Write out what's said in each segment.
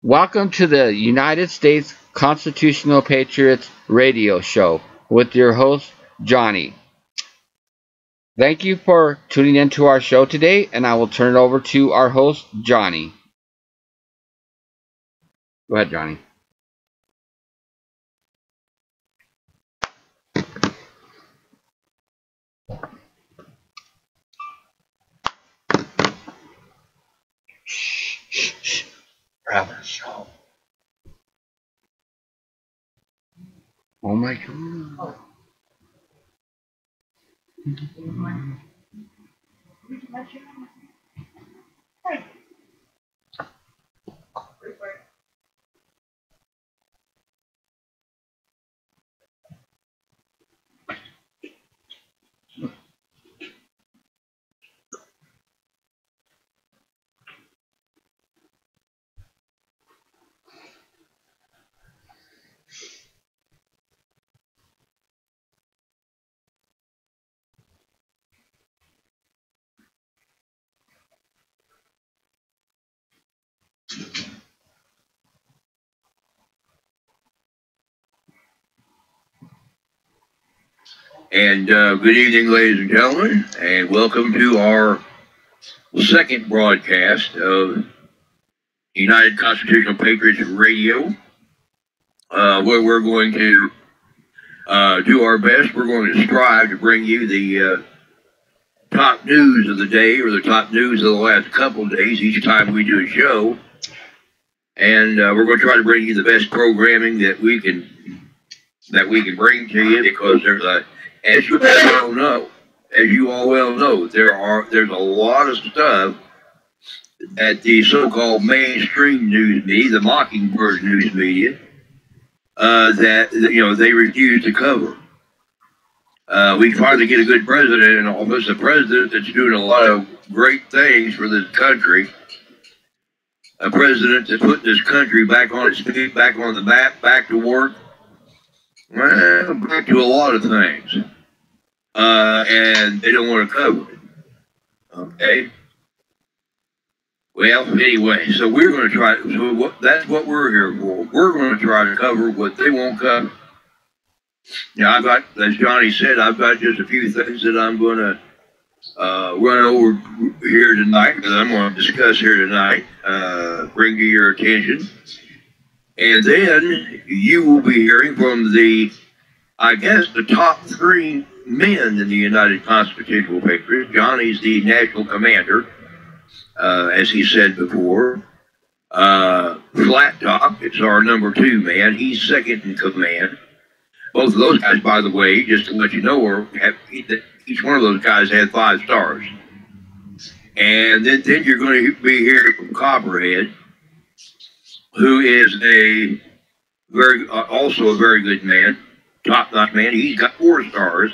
Welcome to the United States Constitutional Patriots radio show with your host, Johnny. Thank you for tuning into our show today, and I will turn it over to our host, Johnny. Go ahead, Johnny. Shh, shh, shh. We're having a show. Oh my God. And good evening, ladies and gentlemen, and welcome to our second broadcast of United Constitutional Patriots Radio, where we're going to do our best. We're going to strive to bring you the top news of the day or the top news of the last couple of days each time we do a show. And we're going to try to bring you the best programming that we can bring to you, because there's a, as you all well know, there's a lot of stuff at the so-called mainstream news media, the Mockingbird news media, that they refuse to cover. We finally get a good president in office, a president that's doing a lot of great things for this country, a president that's putting this country back on its feet, back on the map, back to work, well, back to a lot of things. And they don't want to cover it. Okay? Well, anyway, so we're going to try, that's what we're here for. We're going to try to cover what they won't cover. Now, I've got, as Johnny said, I've got just a few things that I'm going to run over here tonight, that I'm going to discuss here tonight, bring to your attention. And then you will be hearing from the top three men in the United Constitutional Patriots. Johnny's the national commander, as he said before. Flat Top, it's our number 2 man. He's second in command. Both of those guys, by the way, just to let you know, each one of those guys had 5 stars. And then you're going to be hearing from Copperhead, who is also a very good man, top-notch man. He's got 4 stars.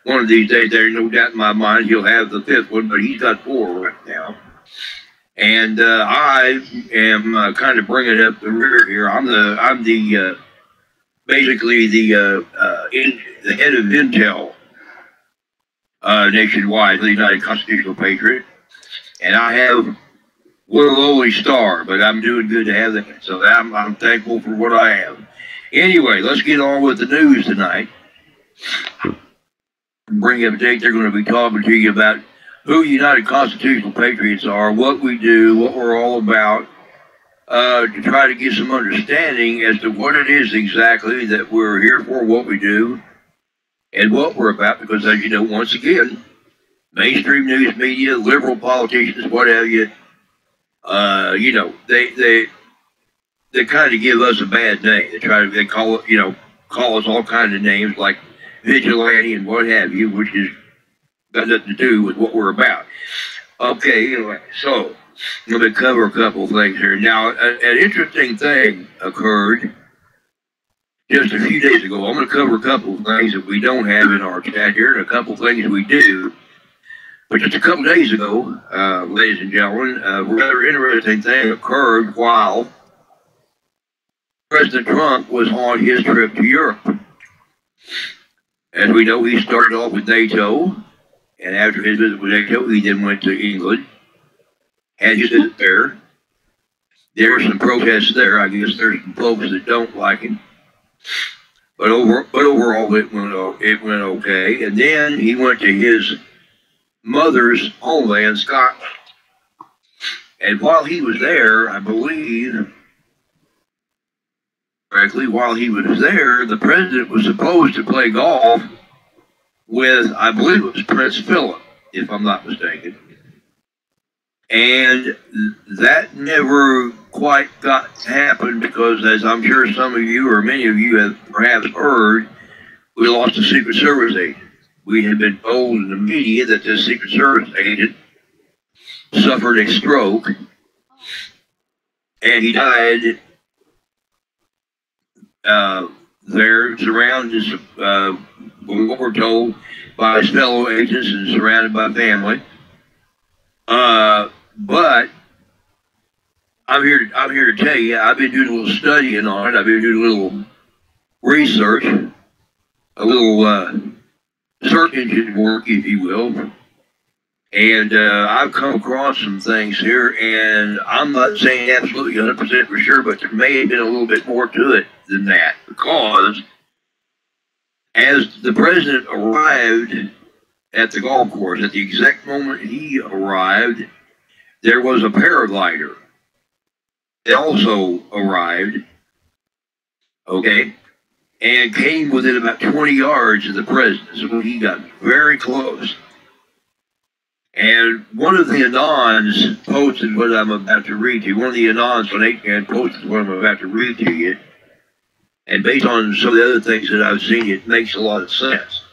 One of these days, there's no doubt in my mind he'll have the 5th one, but he's got 4 right now. And I am kind of bringing up the rear here. I'm basically the head of Intel nationwide, the United Constitutional Patriot, and I have one lowly star, but I'm doing good to have that. So I'm thankful for what I have. Anyway, let's get on with the news tonight. Bring up a date. They're going to be talking to you about who United Constitutional Patriots are, what we do, what we're all about, to try to get some understanding as to what it is exactly that we're here for, what we do, and what we're about. Because, as you know, once again, mainstream news media, liberal politicians, what have you, they kind of give us a bad name. They call us all kinds of names like vigilante and what have you, which is got nothing to do with what we're about. Okay, anyway, so let me cover a couple of things here. Now, an interesting thing occurred just a few days ago. I'm going to cover a couple of things that we don't have in our chat here, and a couple of things we do. But just a couple of days ago, ladies and gentlemen, a rather interesting thing occurred while President Trump was on his trip to Europe. As we know, he started off with NATO, and after his visit with NATO, he then went to England, had his visit there, There were some protests there. I guess there's some folks that don't like him. But overall, it went okay. And then he went to his mother's homeland, Scotland. And while he was there, I believe, correctly, while he was there, the president was supposed to play golf with, I believe it was Prince Philip, if I'm not mistaken. And that never quite got to happen because, as I'm sure some of you or many of you have perhaps heard, we lost a Secret Service agent. We had been told in the media that this Secret Service agent suffered a stroke and he died there, surrounded, what we're told, by his fellow agents and surrounded by family. But I'm here to tell you, I've been doing a little studying on it. I've been doing a little research, a little search engine work, if you will. And I've come across some things here, and I'm not saying absolutely 100% for sure, but there may have been a little bit more to it than that, because as the president arrived at the golf course, at the exact moment he arrived, there was a paraglider that also arrived, okay, and came within about 20 yards of the president. So he got very close. And one of the Anons posted what I'm about to read to you. One of the Anons on 8chan posted what I'm about to read to you. And based on some of the other things that I've seen, it makes a lot of sense.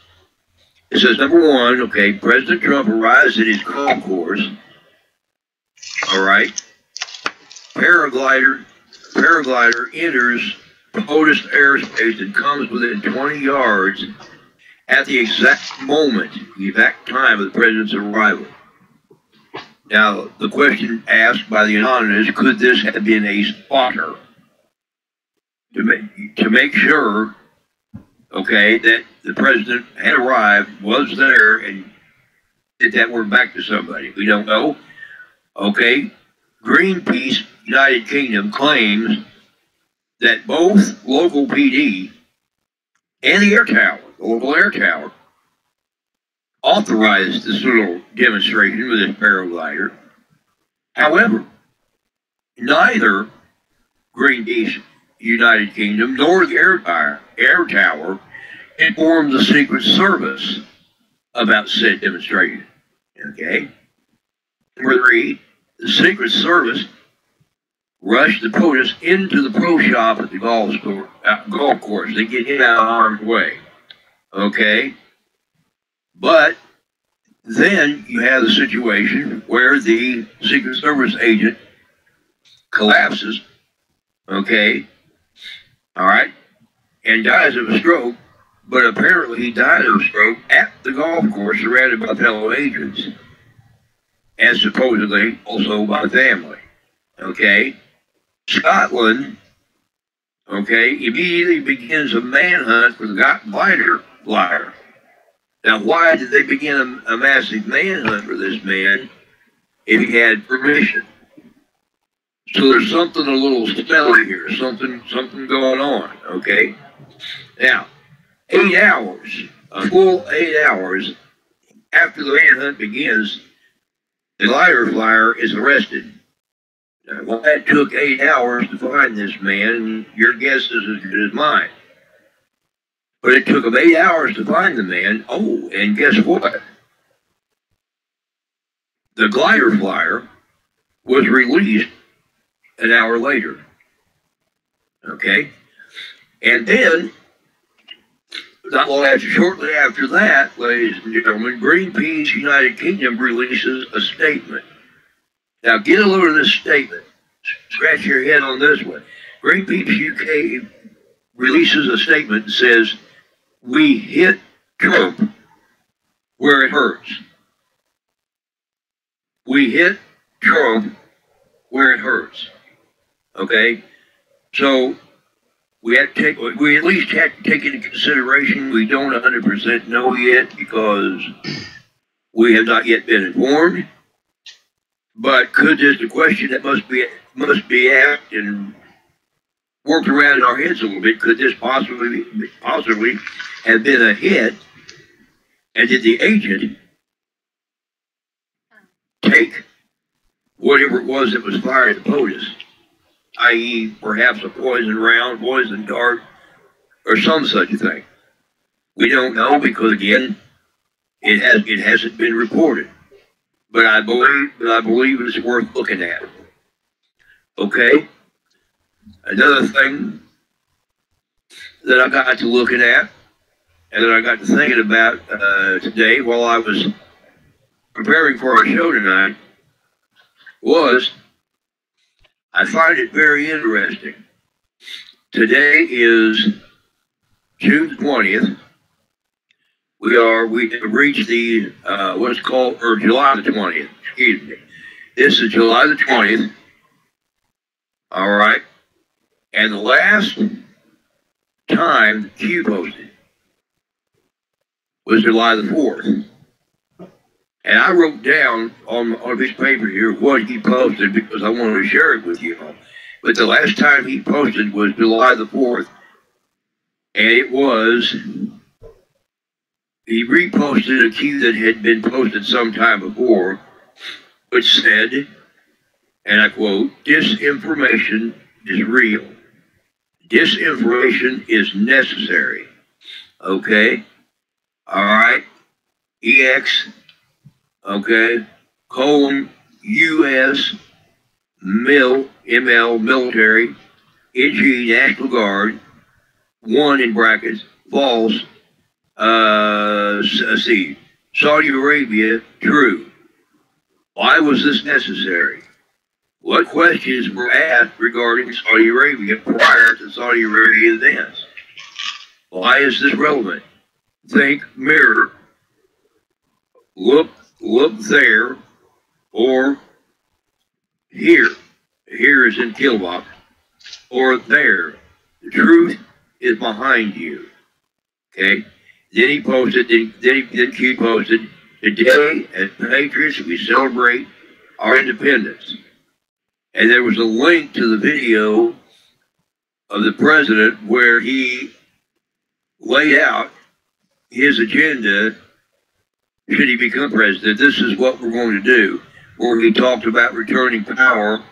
It says, number one, okay, President Trump arrives at his golf course. All right. Paraglider enters POTUS airspace and comes within 20 yards at the exact moment, the exact time of the president's arrival. Now, the question asked by the anonymous is, could this have been a spotter to make sure, okay, that the president had arrived, was there, and did that word back to somebody? We don't know. Okay, Greenpeace, United Kingdom, claims that both local PD and the air tower, the local air tower, authorized this little demonstration with this paraglider. However, neither Greenpeace, United Kingdom, nor the air tower informed the Secret Service about said demonstration. Okay? Number three, the Secret Service rushed the POTUS into the pro shop at the golf course. They get him out of harm's way. Okay? But then you have the situation where the Secret Service agent collapses, okay, all right, and dies of a stroke, but apparently he died of a stroke at the golf course surrounded by fellow agents, and supposedly also by family, okay. Scotland, okay, immediately begins a manhunt for the glider flyer. Now, why did they begin a massive manhunt for this man if he had permission? So there's something a little smelly here, something going on, okay? Now, 8 hours, a full 8 hours after the manhunt begins, the glider flyer is arrested. Now, well, that took 8 hours to find this man. Your guess is as good as mine. But it took them 8 hours to find the man. Oh, and guess what? The glider flyer was released an hour later. Okay? And then, shortly after that, ladies and gentlemen, Greenpeace United Kingdom releases a statement. Now, get a load of this statement. Scratch your head on this one. Greenpeace UK releases a statement that says, "We hit Trump where it hurts." We hit Trump where it hurts. Okay? So, we at least have to take into consideration, we don't 100% know yet because we have not yet been informed. But could this, the question that must be asked and worked around in our heads a little bit. Could this possibly have been a hit? And did the agent take whatever it was that was fired at the POTUS, i.e., perhaps a poison round, poison dart, or some such a thing? We don't know because, again, it hasn't been reported. But I believe it's worth looking at. Okay? Another thing that I got to looking at and that I got to thinking about today while I was preparing for our show tonight was I find it very interesting. Today is June 20th. We have reached the what's called, or July the 20th. Excuse me. This is July the 20th. All right. And the last time Q posted was July the 4th. And I wrote down on a piece of paper here what he posted because I wanted to share it with you all. But the last time he posted was July the 4th. And it was, he reposted a Q that had been posted some time before, which said, and I quote, "Disinformation is real. Disinformation is necessary." Okay? All right? EX, okay, colon, US, ML, military, NG, National Guard, 1 in brackets, false, C, Saudi Arabia, true. Why was this necessary? What questions were asked regarding Saudi Arabia prior to Saudi Arabia events? Why is this relevant? Think mirror, look there, or here. Here is in kilowatt, or there. The truth is behind you. Okay? Then he posted, then Q posted, "Today at Patriots we celebrate our independence." And there was a link to the video of the president where he laid out his agenda should he become president. This is what we're going to do, where he talked about returning power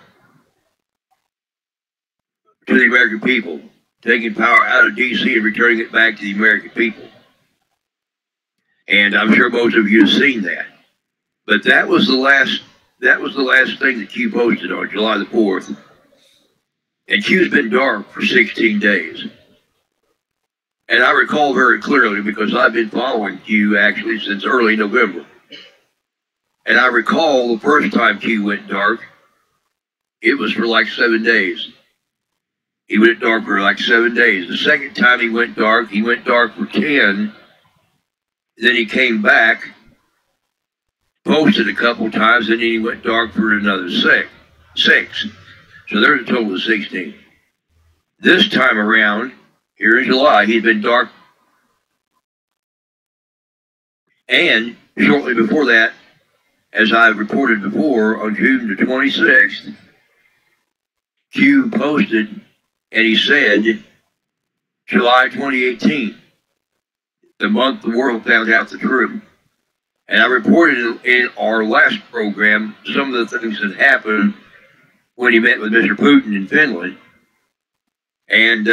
to the American people, taking power out of D.C. and returning it back to the American people. And I'm sure most of you have seen that. But that was the last thing that Q posted on July the 4th. And Q's been dark for 16 days. And I recall very clearly because I've been following Q actually since early November. And I recall the first time Q went dark, it was for like 7 days. He went dark for like 7 days. The second time he went dark for 10. Then he came back, posted a couple times, and then he went dark for another six. So there's a total of 16. This time around, here in July, he's been dark. And shortly before that, as I've reported before, on June the 26th, Q posted, and he said, July 2018, the month the world found out the truth. And I reported in our last program some of the things that happened when he met with Mr. Putin in Finland. And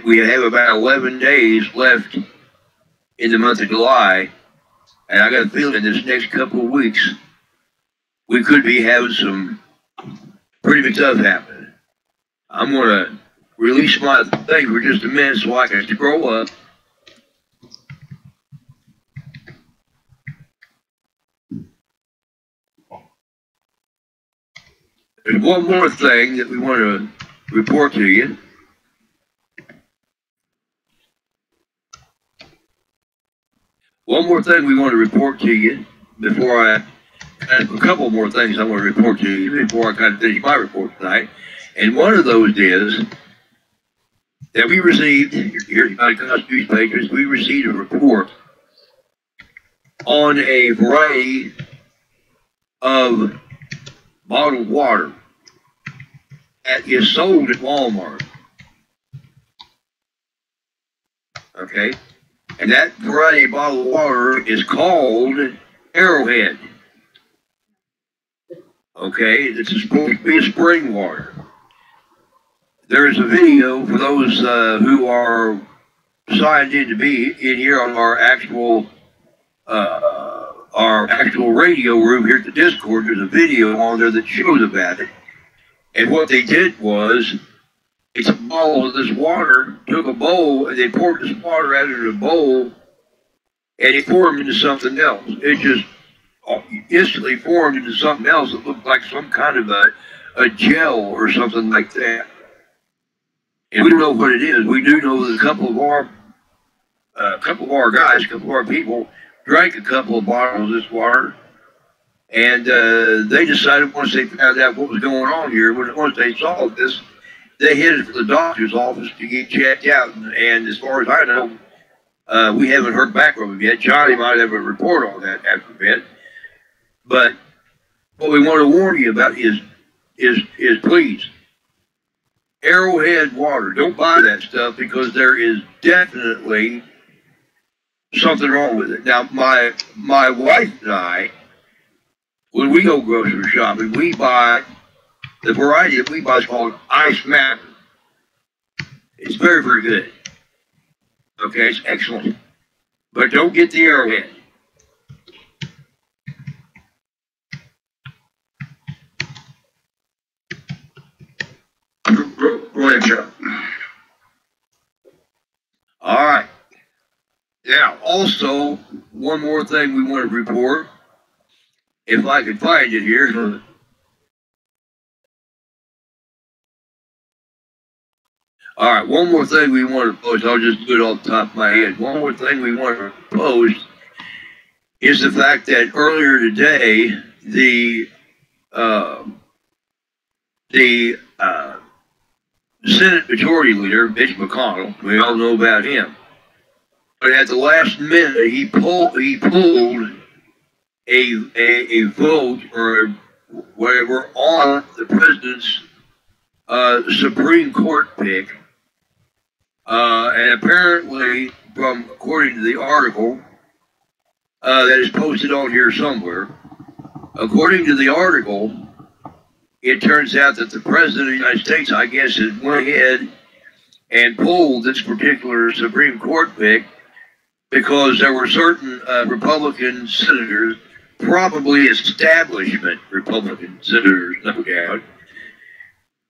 we have about 11 days left in the month of July. And I got a feeling this next couple of weeks, we could be having some pretty big stuff happening. I'm going to release my thing for just a minute so I can scroll up. There's one more thing that we want to report to you. One more thing we want to report to you before a couple more things I want to report to you before I kind of finish my report tonight. And one of those is that we received, here at the Constitution Patriots, we received a report on a variety of bottled water that is sold at Walmart. Okay? And that variety of bottled water is called Arrowhead. Okay? It's supposed to be spring water. There is a video for those who are signed in to be in here on our actual radio room here at the Discord. There's a video on there that shows about it. And what they did was, it's a bottle of this water, took a bowl, and they poured this water out of the bowl, and it formed into something else. It just instantly formed into something else that looked like some kind of a gel or something like that. And we don't know what it is. We do know that a couple of our guys, a couple of our people, drank a couple of bottles of this water, and they decided once they found out what was going on here, once they saw this, they headed for the doctor's office to get checked out. And as far as I know, we haven't heard back from him yet. Johnny might have a report on that after a bit. But what we want to warn you about is please, Arrowhead water, don't buy that stuff, because there is definitely something wrong with it. Now, my wife and I, when we go grocery shopping, we buy, the variety that we buy is called Ice Mountain. It's very, very good. Okay, it's excellent. But don't get the Arrowhead. Go ahead, Chuck. All right. Now, also, one more thing we want to report, if I can find it here. All right, one more thing we want to post. I'll just do it off the top of my head. One more thing we want to post is the fact that earlier today, the Senate Majority Leader, Mitch McConnell, we all know about him, but at the last minute, he pulled a vote or whatever on the president's Supreme Court pick. And apparently, according to the article that is posted on here somewhere, according to the article, it turns out that the President of the United States, I guess, has went ahead and pulled this particular Supreme Court pick because there were certain Republican senators, probably establishment Republican senators, no doubt,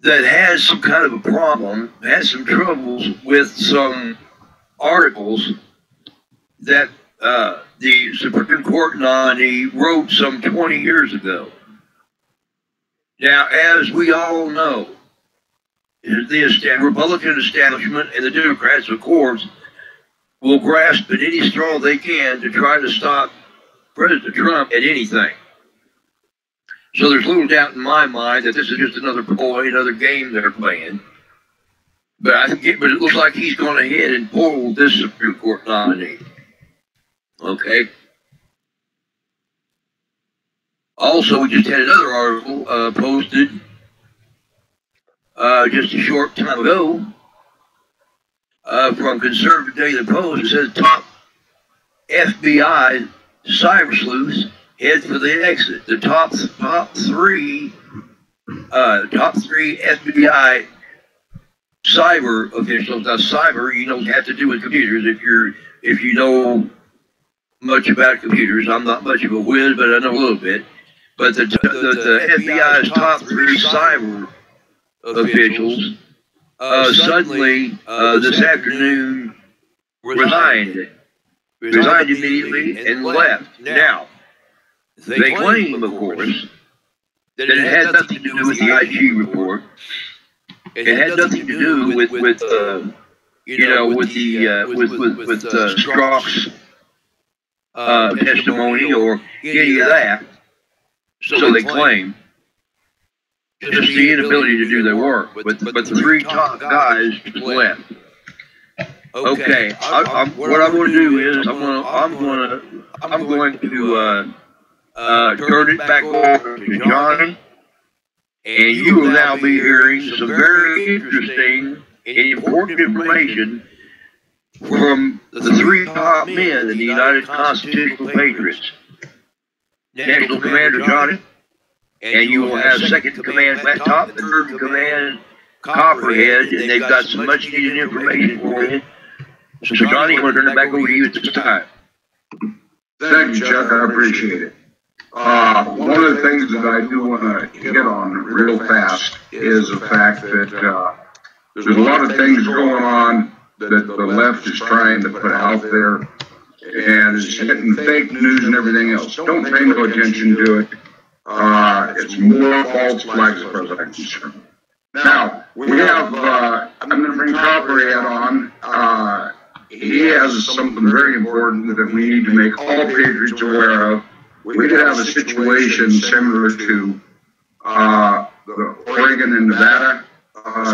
that has some kind of a problem, has some troubles with some articles that the Supreme Court nominee wrote some 20 years ago. Now, as we all know, the Republican establishment and the Democrats, of course, will grasp at any straw they can to try to stop President Trump at anything. So there's little doubt in my mind that this is just another ploy, another game they're playing. But it looks like he's gone ahead and pulled this Supreme Court nominee. Okay. Also, we just had another article posted just a short time ago from Conservative Daily Post. It says top FBI cyber sleuths head for the exit. The top three FBI cyber officials. Now, cyber, have to do with computers. If you know much about computers, I'm not much of a whiz, but I know a little bit. But the FBI's top three cyber officials suddenly this afternoon resigned immediately and left. Now, they claim, of course, that it had nothing to do with the IG report. It had nothing to do with Strzok's testimony or any of that. So they claim. Just the inability to do their work. But the three top guys left. Okay, what I'm going to do is I'm going to turn it back over to Johnny, and you will now be hearing some very interesting and important information from the three top men in the United Constitutional Patriots. National Commander Johnny, and you will have Second Command Flat Top, and Third Command Copperhead, and they've got some much needed information for you. So Johnny, I'm going to turn it back over to you at this time. Thank you, Chuck. I appreciate it. One of the things that I do want to hit on real fast is the fact that there's a lot of things going on that the left is trying to put out there, and it's hitting fake news and everything else. Don't pay no attention to it. It's more false flags as far as I'm concerned. Now, we have, I'm going to bring Copperhead on. He has something very important that we need to make all Patriots aware of. We could have a situation similar to the Oregon and Nevada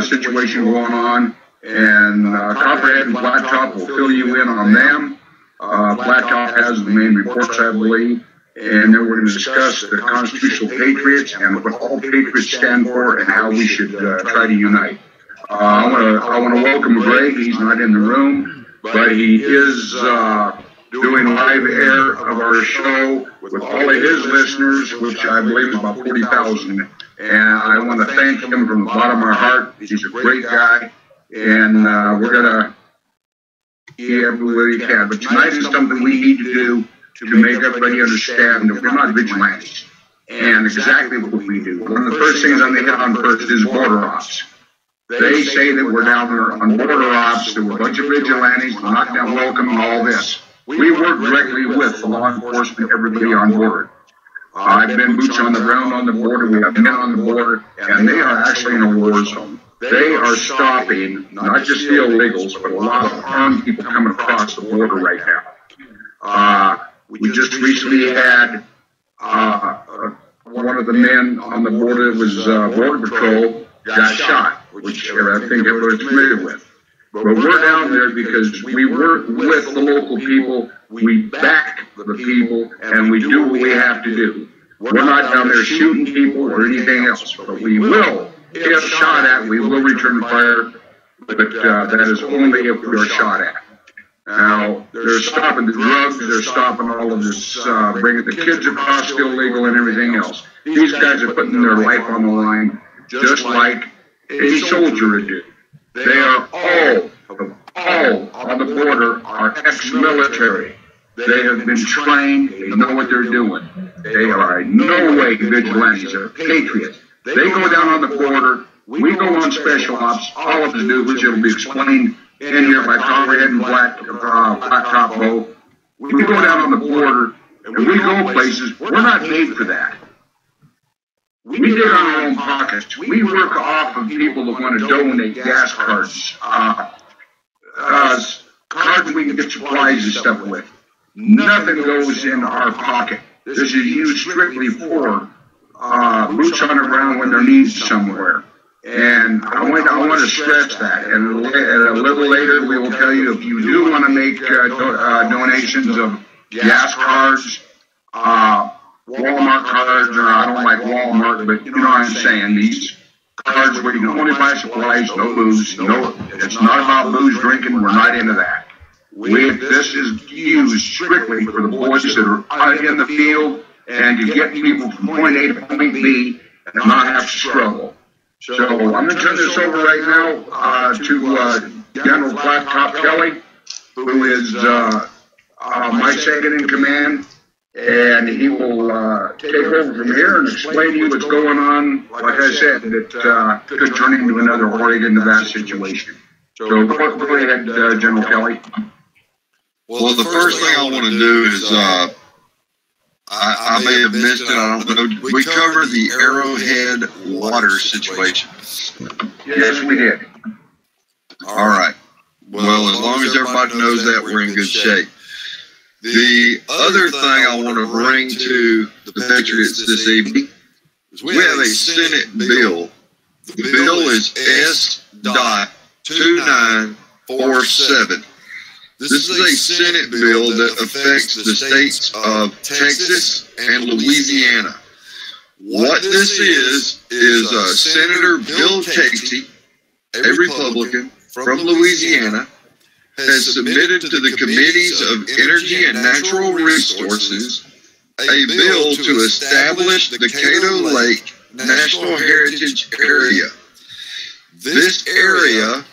situation going on, and Copperhead and Flat Top will fill you in on them. Flat Top has the main reports, I believe, and then we're going to discuss the constitutional patriots and what all patriots stand for and how we should try to unite. I want to welcome Greg. He's not in the room, but he is doing live air of our show with all of his listeners, which I believe is about 40,000. And I want to thank him from the bottom of our heart. He's a great guy, and we're going to do everywhere he can. But tonight is something we need to do to make everybody understand that we're not vigilantes. And exactly what we do. One of the first things I'm going to hit on first is border ops. They say that we're down there on border ops, that we're a bunch of vigilantes, we're not down welcome and all this. We work directly with the law enforcement, everybody on board. I've been boots on the ground on the border, we have men on the border, and they are actually in a war zone. They are stopping not just the illegals, but a lot of armed people coming across the border right now. We just recently had one of the men on the border that was Border Patrol got shot, which I think everybody's familiar with. But we're down there because we work with the local people, we back the people, and we do what we have to do. We're not down there shooting people or anything else, but we will, if shot at, we will return fire, but that is only if we are shot at. Now, they're stopping the drugs, they're stopping all of this, bringing the kids across illegal and everything else. These guys are putting their life on the line, just like any soldier would do. They are all on the border are ex-military. They have been trained, they know what they're doing. They are in no way vigilantes, they're patriots. They go down on the border, we go on special ops, all of us do, which will be explained in here by Copperhead and Flat Top both. We go down on the border, and we go places, we're not made for that. We dig on our own pockets. We work off of people that want to donate gas cards, cards we can get supplies and stuff with. Nothing goes in our pocket. This is used strictly for boots on the ground when they're needed somewhere. And I want to stress that. And a little later, we will tell you if you do want to make donations of gas cards, Walmart cards, or I don't like Walmart, but you know what I'm saying, these cards where you can only buy supplies, no booze, it's not about booze drinking, we're not into that. This is used strictly for the boys that are out in the field and to get people from point A to point B and not have to struggle. So I'm going to turn this over right now to General Flat Top Kelly, who is my second in command. And he will take over from here and explain to you what's going on. Like I said, it could turn into another Oregon, Nevada situation. So go ahead, General Kelly. Well, the first thing I want to do is, I may have missed it, I don't know. We covered the Arrowhead water situation. Yes, we did. All right. Well, as long as everybody knows that, we're in good shape. The other thing I want to bring to the Patriots this evening is we have a Senate bill. The bill is S.2947. This is a Senate bill that affects the states of Texas and Louisiana. What this is Senator Bill Casey, a Republican from Louisiana, has submitted to the Committees of Energy and Natural Resources a bill to establish the Cato Lake National Heritage Area. This area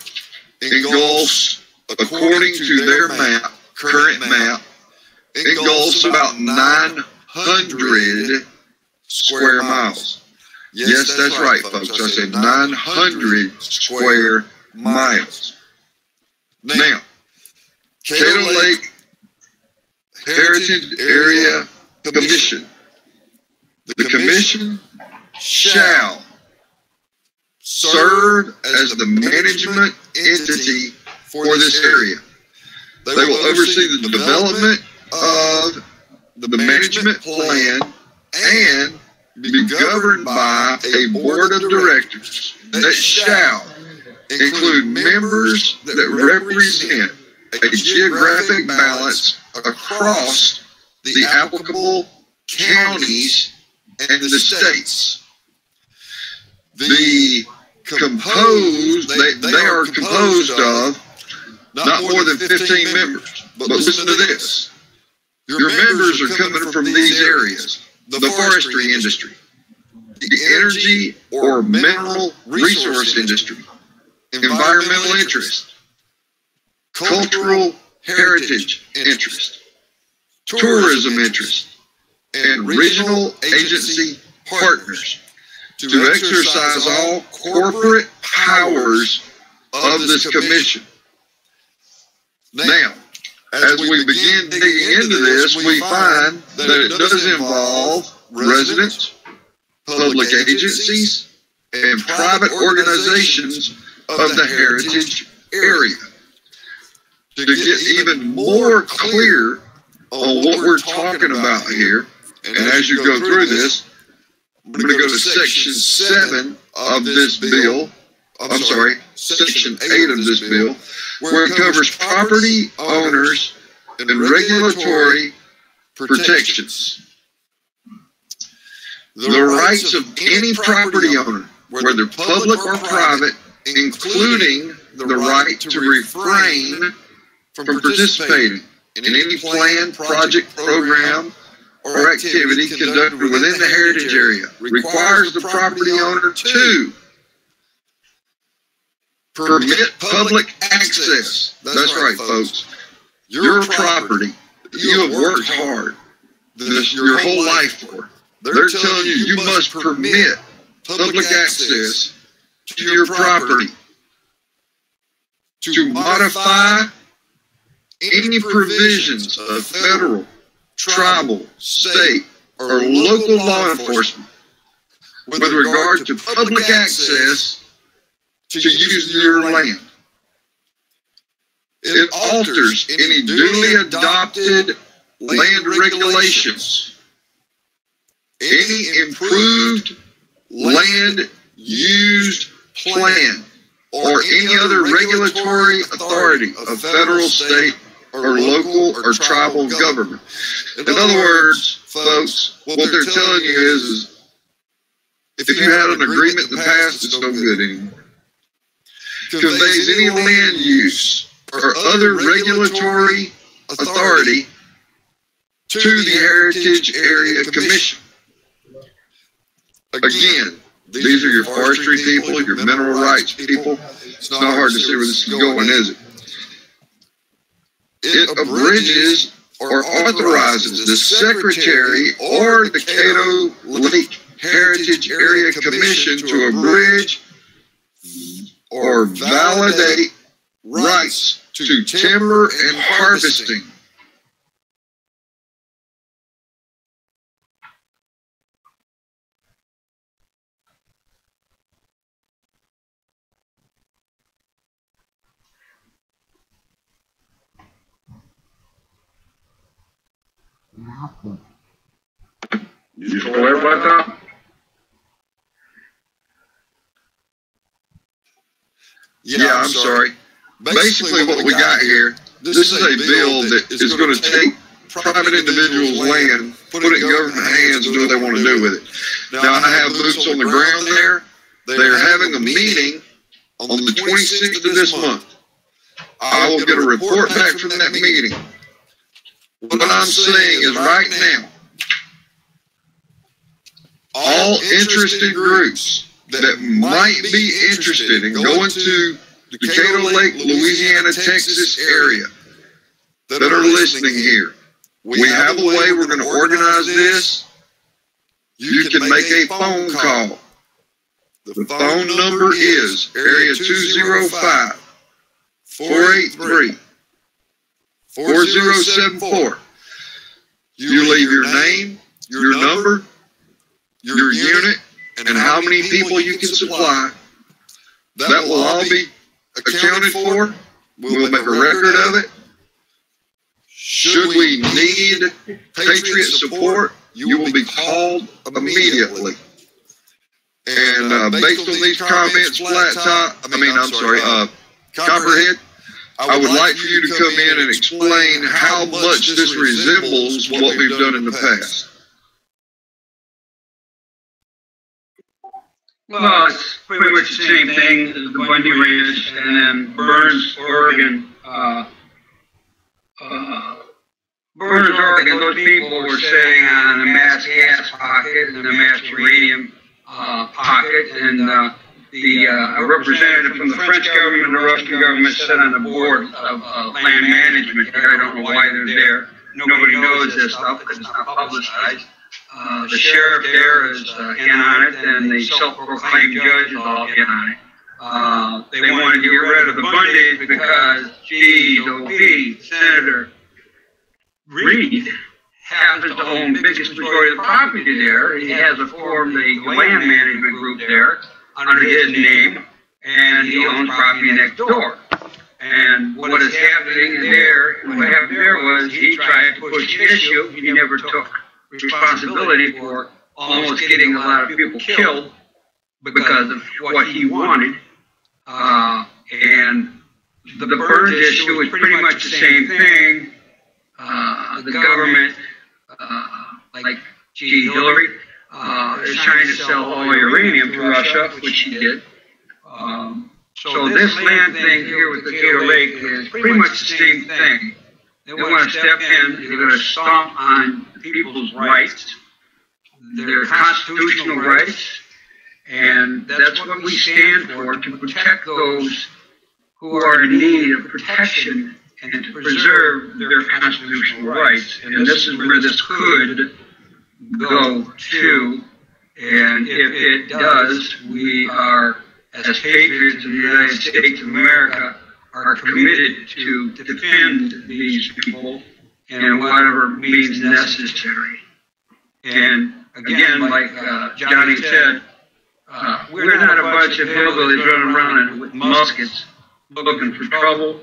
engulfs, according to their map, current map, engulfs about 900 square miles. Yes, that's right, folks. I said 900 square miles. Now, Cato Lake Heritage Area Commission. The commission shall serve as the management entity for this area. They will oversee the development of the management plan and be governed by a board of directors that shall include members that represent a geographic balance across the applicable counties and the states. They are composed of not more than 15 members. But listen to this. Your members are coming from these areas: the forestry industry, the energy or mineral resource industry, environmental interest, cultural heritage interest, tourism interest, and regional agency partners to exercise all corporate powers of this commission. Now, as we begin digging into this, we find that it does involve residents, public agencies, and private organizations of the heritage area. To get even more clear on what we're talking about here, and as you go through this, I'm going to go to Section 7 of this bill. I'm sorry, Section 8 of this bill, where it covers property owners and regulatory protections. The rights of any property owner, whether public or private, including the right to refrain from participating in any planned project, program, or activity conducted within the heritage area, requires the property owner to permit public access. That's right, folks. Your property that you have worked hard your whole life for. They're telling you you must permit public access to your property to modify any provisions of federal, tribal, state, or local law enforcement with regard to public access to use your land. It alters any duly adopted land regulations, any improved land used plan, or any other regulatory authority of federal, state, or local or tribal government. In other words, folks, what they're telling you is if you had an agreement in the past, it's no good anymore. Conveys any land use or other regulatory authority to the Heritage Area Commission. Again, these are your forestry people, your mineral rights people. It's not hard to see where this is going, is it? It abridges or authorizes the Secretary or the Cato Lake Heritage Area Commission to abridge or validate rights to timber and harvesting. You still there, Tom? Yeah, I'm sorry. Basically what we got here, this is a bill that is going to take private individuals' land, put it in government hands, and do what they want to do with it. Now, I have boots on the ground there. They're having a meeting on the 26th of this month. I will get a report back from that meeting. What I'm saying is right now, all interested groups that might be interested in going to Decatur Lake, Louisiana, Texas area that are listening here, we have a way we're going to organize this. You can make a phone call. The phone number is area 205-483-4074. You leave your name, your number, your unit, and how many people you can supply. That will all be accounted for. We'll make a record of it. Should we need Patriot support, you will be called immediately. And based on these comments, Copperhead, I would like for you to come in and explain how much this resembles what we've done in the past. Well, it's pretty much the same thing as the Bundy Ranch and then Burns, Oregon. Burns, Oregon, those people were sitting on a mass gas pocket and a mass uranium pocket, and a representative from the French government and the Russian government sat on the board of land management. I don't know why they're there. Nobody knows this stuff because it's not publicized. The sheriff there is in on it, and the self-proclaimed judge is all in on it. They wanted to get rid of the Bundys because GOP Senator Reed happens to own the biggest majority of the property there. He has formed a land management group there under his name, and he owns property next door. And what is happening there, what happened there was he tried to push the issue. He never took responsibility for almost getting a lot of people killed because of what he wanted. And the Burns issue is pretty much the same thing. The government, like Hillary, is trying to sell all uranium to Russia, which she did. So this land thing here with Decatur Lake is pretty much the same thing. They want to step in, they're going to stomp on people's rights, their constitutional rights, and that's what we stand for, to protect those who are in need of protection and to preserve their constitutional rights. And this is where this could go to, and if it does, we are, as patriots of the United States of America, are committed to defend these people in whatever means necessary. And again, like Johnny said, we're not a bunch of hillbillies running around with muskets looking for trouble.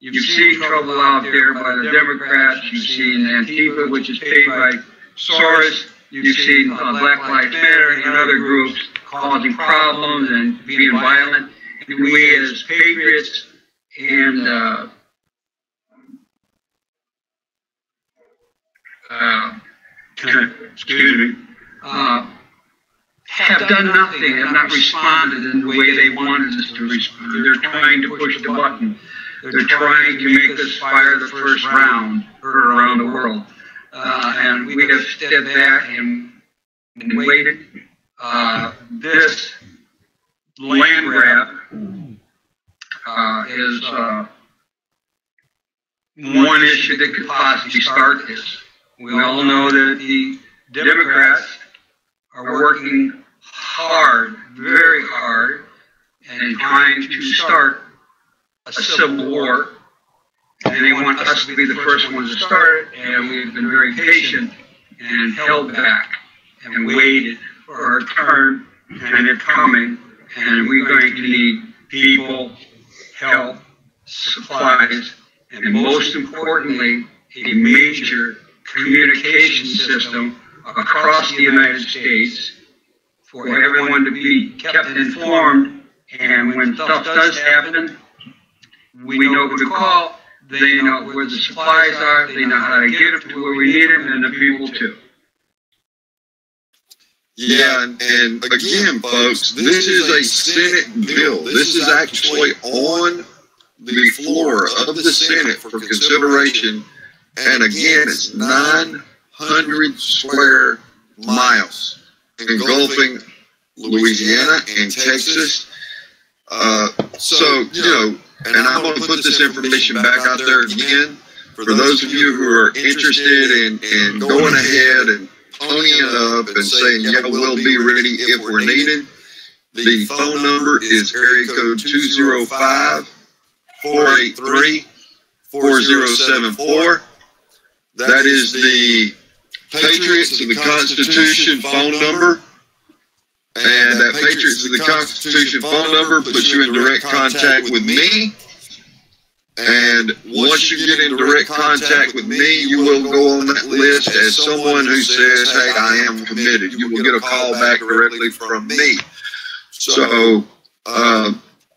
You've seen trouble out there by the Democrats. You've seen Antifa, which is paid by Soros. You've seen Black Lives Matter and other groups causing problems and being violent. And we as patriots and have done nothing, have not responded in the way they wanted us to respond. They're trying to push the button. They're trying to make us fire the first round around the world. And we have stepped back and waited. This land grab is one issue that could possibly start this. We all know that the Democrats are working hard, very hard, and trying to start a civil war. And they want us to be the first ones to start it, and we've been very patient and held back and waited for our turn, and it's coming, and we're going to need people, help, supplies, and most importantly, a major communication system across the United States for everyone to be kept informed, and when stuff does happen, we know who to call. They know where the supplies are. They know how to get them to where we need them, and the people too. Yeah, and again, folks, this is a Senate bill. This is actually on the floor of the Senate for consideration. And again, it's 900 square miles, engulfing Louisiana and Texas. So, you know, and I'm going to put this information back out there again for those of you who are interested in going ahead and ponying up and saying, yeah, we'll be ready if we're needed. The phone number is area code 205-483-4074. That is the Patriots of the Constitution phone number. And that Patriots of the Constitution phone number puts you in direct contact with me. And once you get in direct contact with me, you will go on that list as someone who says, hey, I am committed. You will get a call back directly from me. So,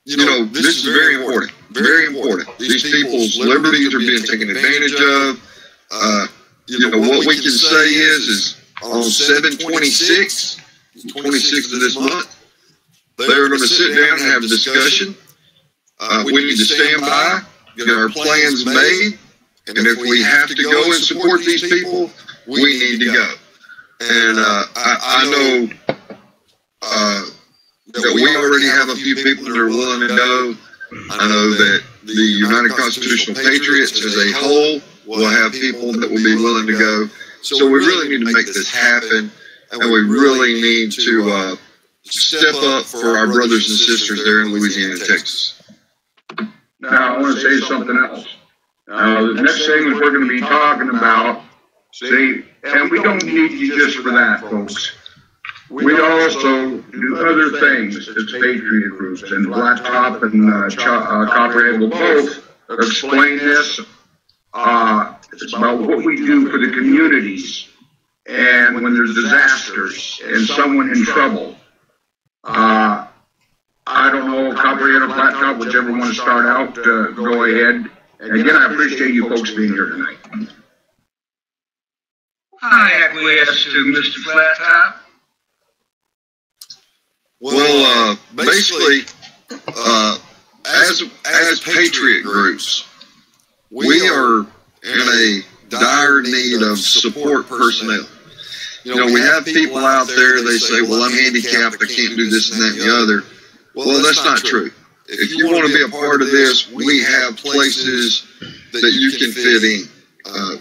you know, this is very important. Very important. These people's liberties are being taken advantage of. You know, what we can say is on 7/26, 26th of this month, they're going to sit down and have a discussion. We need to stand by, get our plans made, and if we have to go and support these people, we need to go. And I know that we already have a few people that are willing to go. I know that the United Constitutional Patriots as a whole will have people that will be willing to go. So we really need to make this happen, and we really need to step up for our brothers and sisters there in Louisiana and Texas. Now, I want to say something else. The next thing that we're going to be talking about, see, and we don't need you just for that, folks. We also do other things as Patriot groups, and Blacktop and Copperhead will both explain this. It's about what we do for the communities, and when there's disasters and someone in trouble. I don't know, Copperhead or Blacktop, whichever one to start out, go ahead. And again, I appreciate you folks being here tonight. I acquiesce to Mr. Flattop. Well, basically, as Patriot groups, we are in a dire need of support personnel. You know, we have people out there, they say, well, I'm handicapped, I can't do this and that and the other. Well, that's not true. If you want to be a part of this, we have places that you can fit in.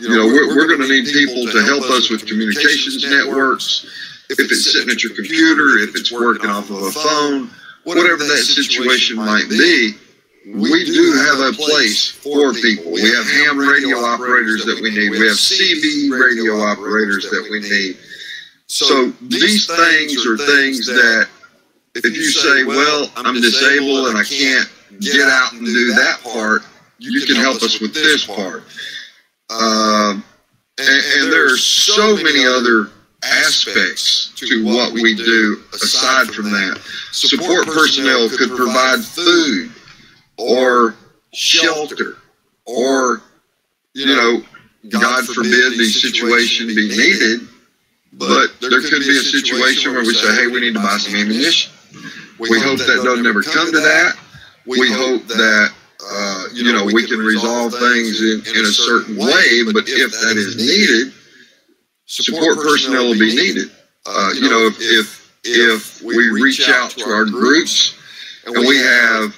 You know, we're going to need people to help us with communications networks. If it's sitting at your computer, if it's working off of a phone, whatever that situation might be, we do have a place for people. We have ham radio operators that we need. We have CB radio operators that we need. So these things are things that if you say, well, I'm disabled and I can't get out and do that part, you can help us with this part. And there are so many other aspects to what we do aside from that. Support personnel could provide food or shelter or, you know, God forbid the situation be needed, but there could be a situation where we say, hey, we need to buy some ammunition. We hope that doesn't ever come to that. We hope that, you know, we can resolve things in a certain way, but if that is needed, support personnel will be needed. You know, if we reach out to our groups and we have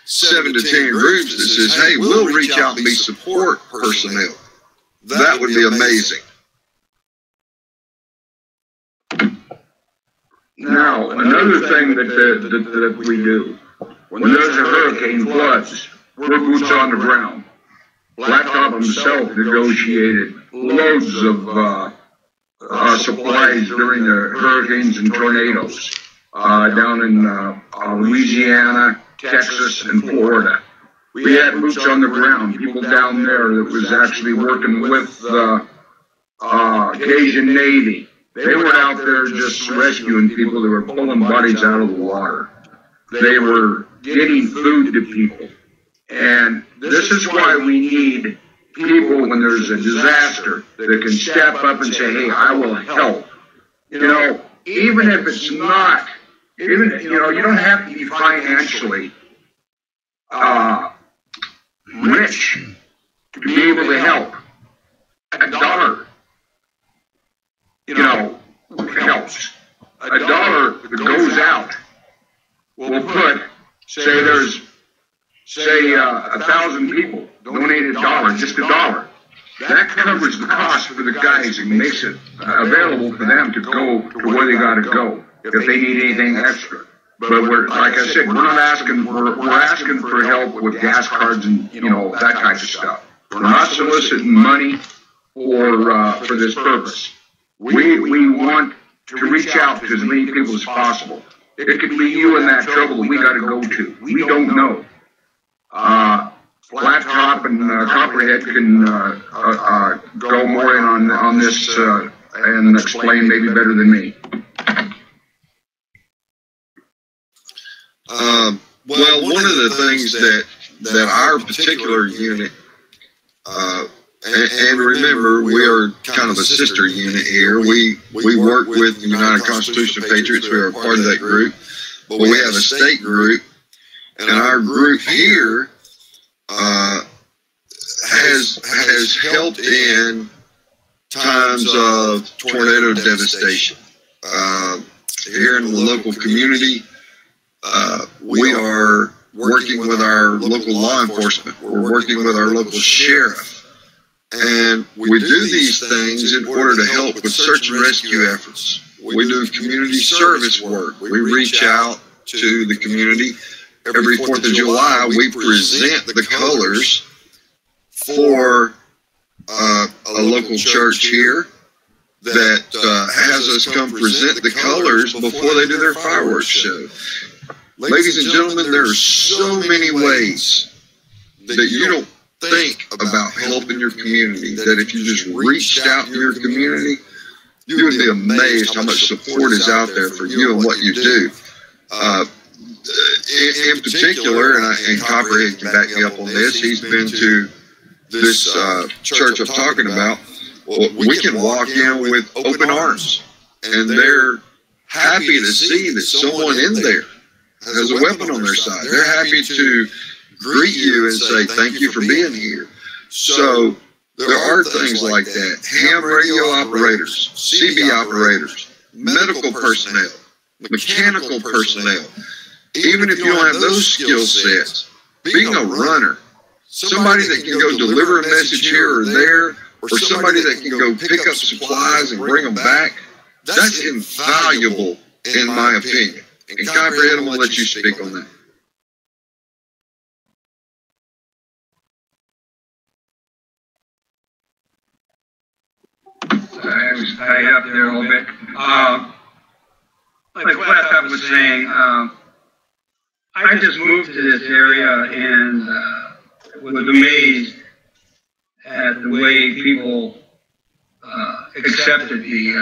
7 to 10 groups that says, hey, we'll reach out and be support personnel, that would be amazing. Now, another thing that we do, when there's a hurricane floods, we're boots on the ground. Blacktop himself negotiated loads of supplies during the hurricanes and tornadoes down in Louisiana, Texas, and Florida. We had boots on the ground, people down there that was actually working with the Cajun Navy. They were out there just rescuing people that were pulling bodies out of the water. They were getting food to people. And this is why we need people when there's a disaster that can step up and say, hey, I will help. You know, even if it's not, even, you know, you don't have to be financially rich to be able to help. A dollar, you know, helps. A dollar that goes out will put, say there's, say 1,000 people donated a dollar, just a dollar. That covers the cost for the guys and makes it available for them to go to where they got to go if they need anything extra. But we're, like I said, we're not asking, we're asking for help with gas cards and, you know, that type of stuff. We're not soliciting money for this purpose. We want to reach out to as many people as possible. It could be you in that trouble that we got to go to. We don't know. Flat Top and Copperhead can go more in on this and explain maybe better than me. Well, one of the things that our particular unit, and remember, we are kind of a sister unit here. We work with the United Constitutional Patriots. We are a part of that group, but we have a state group, and our group here has helped in times of tornado devastation. Here in the local community, we are working with our local law enforcement. We're working with our local sheriff. And we do these things in order to help with search and rescue efforts. We do community service work. We reach out to the community. Every 4th of July, we present the colors for a local church here that has us come present the colors before they do their fireworks show. Ladies and gentlemen, there are so many ways that you don't think about helping your community, that if you just reached out to your community, you would be amazed how much support is out there for you and what you do. In particular, and Copperhead can back me up on this, he's been to this church I'm talking about. Well, we can walk in with open arms, and they're happy to see that someone in there has a weapon on their side. They're happy to greet you and say, thank you for being here. So there are things like that. Ham radio operators, CB operators, medical personnel, mechanical personnel. Even if you don't have those skill sets, being a runner, somebody that can go deliver a message here or there, or somebody that can go pick up supplies and bring them back, that's invaluable in my opinion. And Copperhead, I'm going to let you speak on that. I was tied up there a little bit. Like Flat Top was saying, I just moved to this area and was amazed at the way people accepted the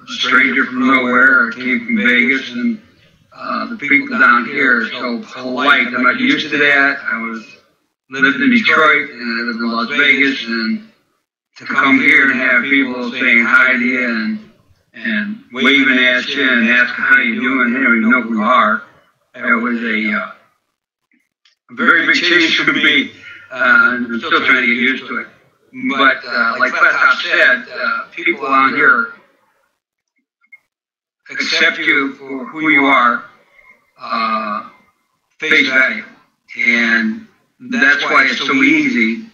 stranger from nowhere. Came from Vegas, and the people down here are so polite. I'm not used to that. Lived in Detroit and I lived in Las Vegas, and to come here and have people saying hi to you and waving at you and asking how you doing, they don't even know who you are. It was a very big change for me. I'm still trying to get used to it. But like Flat Top said, people on here accept you for who you are, face value. And that's why it's so easy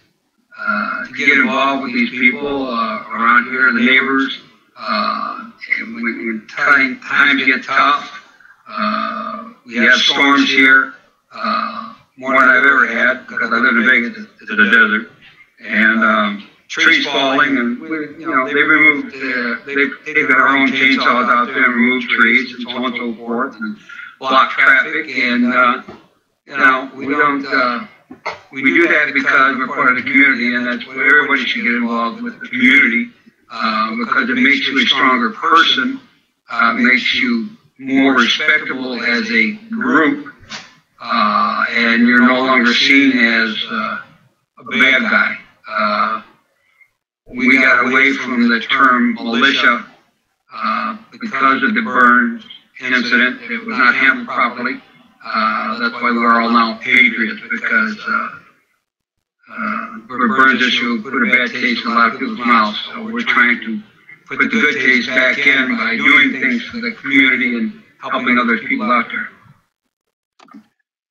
to get involved with these people around here, the neighbors. And when times get tough, we have storms here, more than I've ever had, because I live in Vegas, it's a desert, and trees falling, and they've removed, they've got our own chainsaws out there and removed trees and so on and so forth, and block traffic, and we do that because we're part of the community, and that's what everybody should get involved with, the community, because it makes you a stronger person, makes you more respectable as a group, and you're no longer seen as a bad guy. We got away from the term militia because of the Burns incident. It was not handled properly. That's why we're all now patriots, because the Burns issue put a bad taste in a lot of people's mouths. So we're trying to put the good taste back in by doing things for the community and helping other people out there.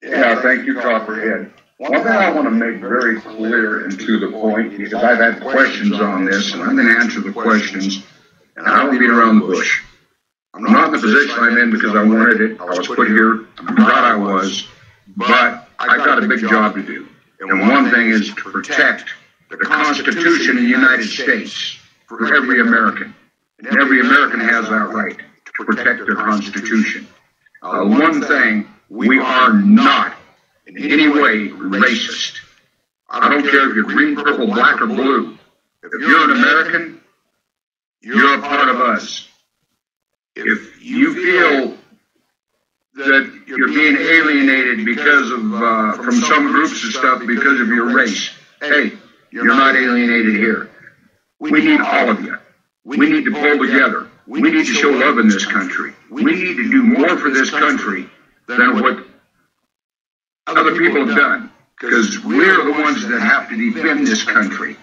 Yeah, thank you, Copperhead. One thing I want to make very clear and to the point, because I've had questions on this, and I'm going to answer the questions, and I don't beat around the bush. I'm not in the position I'm in because I wanted it. I was put here. I'm proud I was. But I've got a big job to do. And one thing is to protect the Constitution of the United States for every American. And every American has that right to protect their Constitution. One thing, we are not in any way racist. I don't care if you're green, purple, black, or blue. If you're an American, you're a part of us. If you feel that you're being alienated because of from some groups and stuff because of your race, hey, you're not alienated here. We need all of you. We need to pull together. We need to show love in this country. We need to do more for this country than what other people have done, because we're the ones that have to defend this country,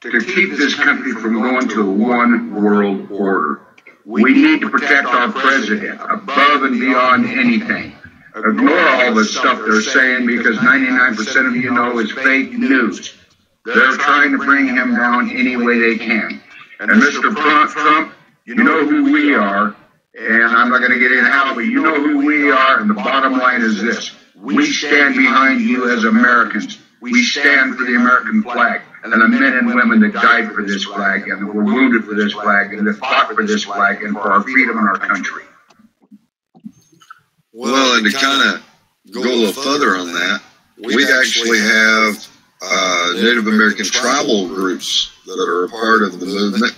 to keep this country from going to a one world order. We need to protect our president above and beyond anything. Ignore all the stuff they're saying, because 99% of you know is fake news. They're trying to bring him down any way they can. And Mr. Trump, you know who we are, and I'm not going to get in how, but you know who we are, and the bottom line is this. We stand behind you as Americans. We stand for the American flag and the men and women that died for this flag and that were wounded for this flag and that fought for this flag and for our freedom and our country. Well, and to kind of go a little further on that, we actually have Native American tribal groups that are a part of the movement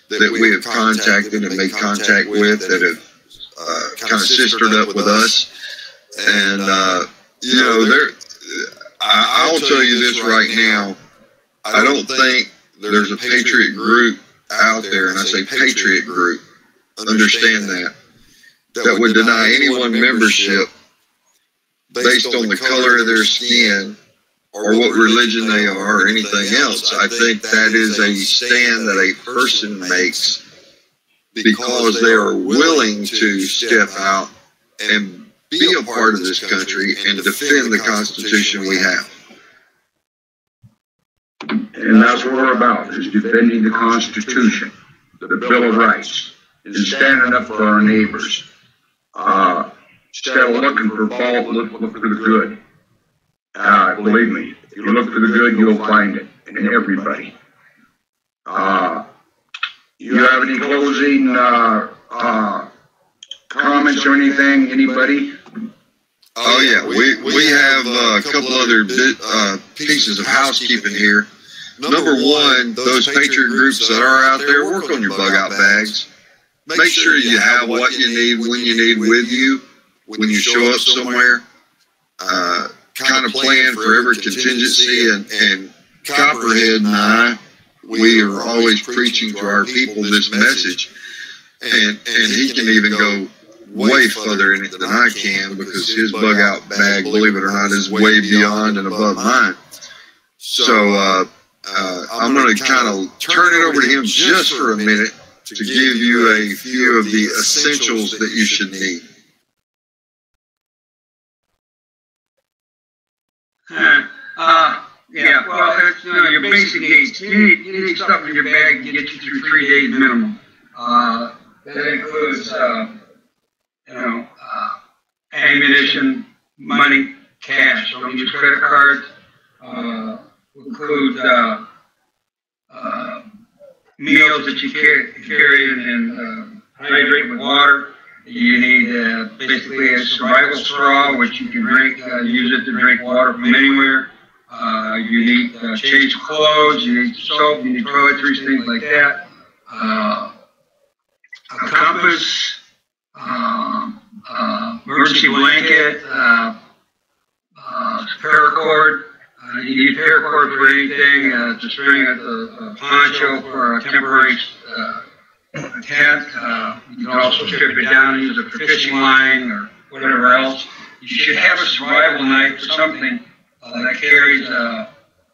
that we have contacted and made contact with, that have kind of sistered up with us. And, you know, I'll tell you this right now. I don't think there's a patriot group out there, and I say patriot group, understand that would deny anyone membership based on the color of their skin or what religion they are or anything else. I think that is a stand that a person makes because they are willing to step out and be a part of this country and defend the Constitution we have. And that's what we're about, is defending the Constitution, the Bill of Rights, and standing up for our neighbors. Instead of looking for fault, look for the good. Believe me, if you look for the good, you'll find it in everybody. You have any closing comments or anything, anybody? Oh yeah, we have a couple other pieces of housekeeping here. Number one, those patriot groups that are out there, work on your bug out bags. Make sure you have what you need when you need with you when you show up somewhere. Kind of plan for every contingency, and Copperhead and I, we are always preaching to our people this message, and he can even go way further in it than I can, because his bug out bag, believe it or not, is way beyond and above mine. So I'm going to kind of turn it over to him just for a minute to give you a few of the essentials that you should need. Yeah, well, it's, you know, your basic needs. You need stuff in your bag to get you through 3 days minimum. That includes, ammunition, money, cash. Don't use credit cards. Include meals that you carry and hydrate with water. You need basically a survival straw, which you can drink, use it to drink water from anywhere. You need change clothes, you need soap, you need toiletries, things like that. A compass, emergency blanket, paracord. You need paracord for anything, to string a poncho for a temporary tent. You can also strip it down and use it for fishing line or whatever else. You should have a survival knife or something that carries,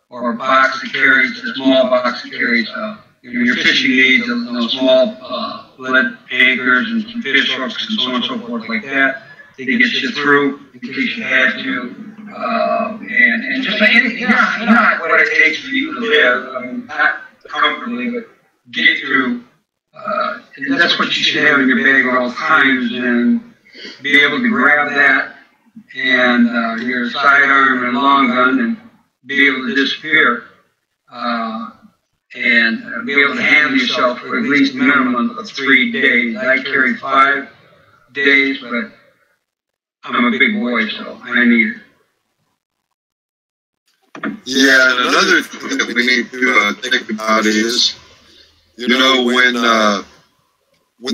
or a box that carries, a small box that carries your fishing needs, small lead anchors and some fish hooks and so on and so forth like that to get you through in case you had to. And just anything, not what it takes for you to live. I mean, not comfortably, but get through. And that's what you should have in your bag at all times, and be able to grab that and your sidearm and long gun and be able to disappear and be able to handle yourself for at least minimum of 3 days. I carried 5 days, but I'm a big boy, so I need it. Yeah, and another thing that we need to think about is, when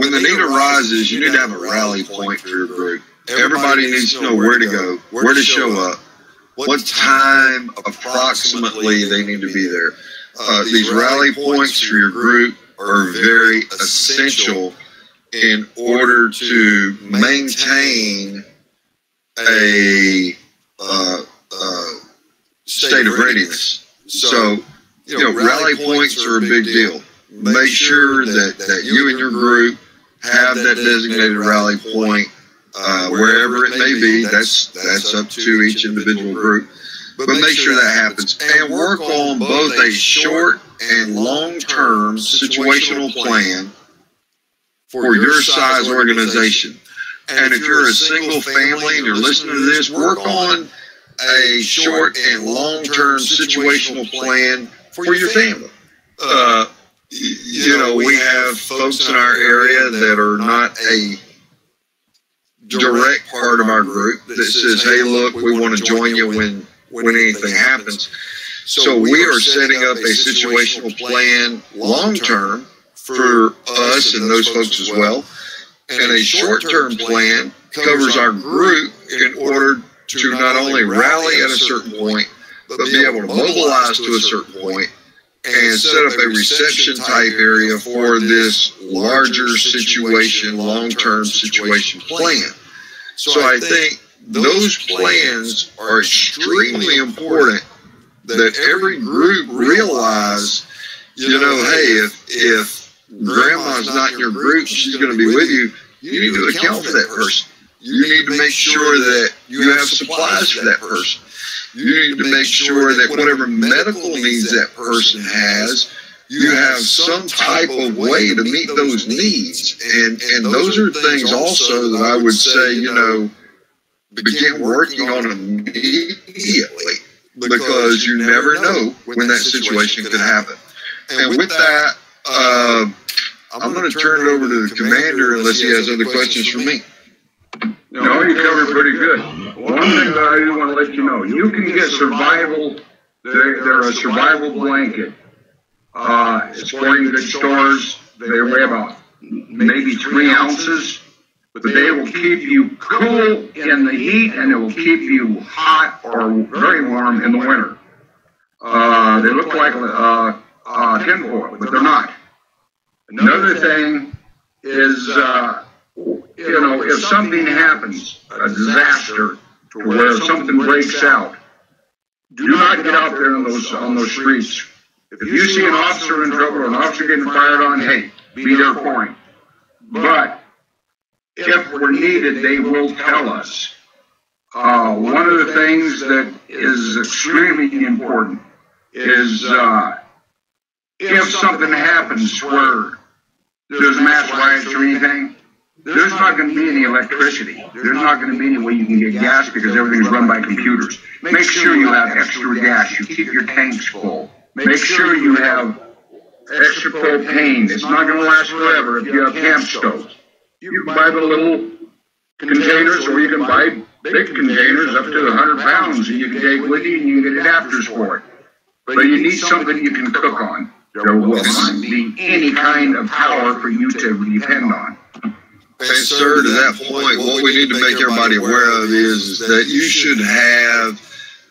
the need arises, you need to have a rally point for your group. Everybody needs to know where to go, where to show up, what time approximately they need to be there. These rally points for your group are very essential in order to maintain a state of readiness. So, rally points are a big deal. Make sure that you and your group have that designated rally point, wherever it may be. That's up to each individual group. But make sure that happens. And work on both a short and long-term situational plan for your size organization. And if you're a single family and you're listening to this, work on a short and long-term situational plan for your family. We have folks in our area that are not a direct part of our group that says, hey, look, we want to join you when anything happens. So we are setting up a situational plan long-term for us and those folks as well. And a short-term plan covers our group in order to not only rally at a certain point, but be able to mobilize to a certain point and set up a reception type area for this larger situation, long-term situation plan. So I think those plans are extremely important that every group realize, hey, if grandma's not in your group, she's going to be with you, you need to account for that person. You need to make sure that you have supplies for that person. You need to make sure that whatever medical needs that person has, you have some type of way to meet those needs. And those are things also that I would say, begin working on immediately, because you never know when that situation could happen. And with that, I'm going to turn it over to the commander unless he has other questions for me. No, you covered pretty good. One thing that I do want to let you know, you can get survival, they're a survival blanket. It's sporting goods stores. They weigh about maybe 3 ounces, but they will keep you cool in the heat and it will keep you hot or very warm in the winter. They look like tinfoil, but they're not. Another thing is, if something happens, a disaster, to where something breaks out, do not get out there on those streets. If you see an officer in trouble or an officer getting fired on, hey, be there for him. But if we're needed, they will tell us. One of the things that is extremely important is if something happens where there's mass riots or anything, there's not going to be any electricity. There's not going to be any way you can get gas because everything's run by computers. Make sure you have extra gas. You keep your tanks full. Make sure you have extra propane. It's not going to last forever if you have camp stoves. You can buy the little containers, or you can buy big containers up to 100 pounds and you can take with you and you can get adapters for it. But you need something you can cook on. There will not be any kind of power for you to depend on. And sir, to that point, what we need to make everybody aware of is that you should have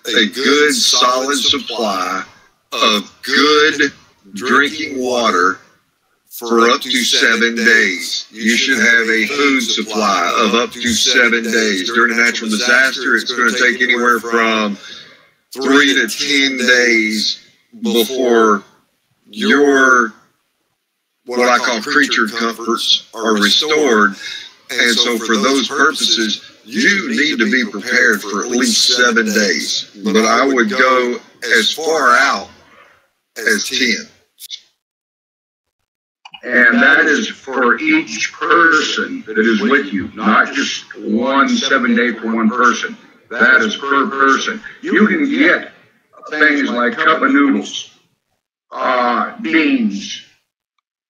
a good solid supply of good drinking water for up to 7 days. You should have a food supply of up to 7 days. During a natural disaster, it's going to take anywhere from 3 to 10 days before your, what I call creature comforts, are restored. And so for those purposes, you need to be prepared for at least 7 days. But I would go as far out as 10. And that is for each person that is with you, not just 1 7 day for one person. That is per person. You can get things like cup of noodles, beans.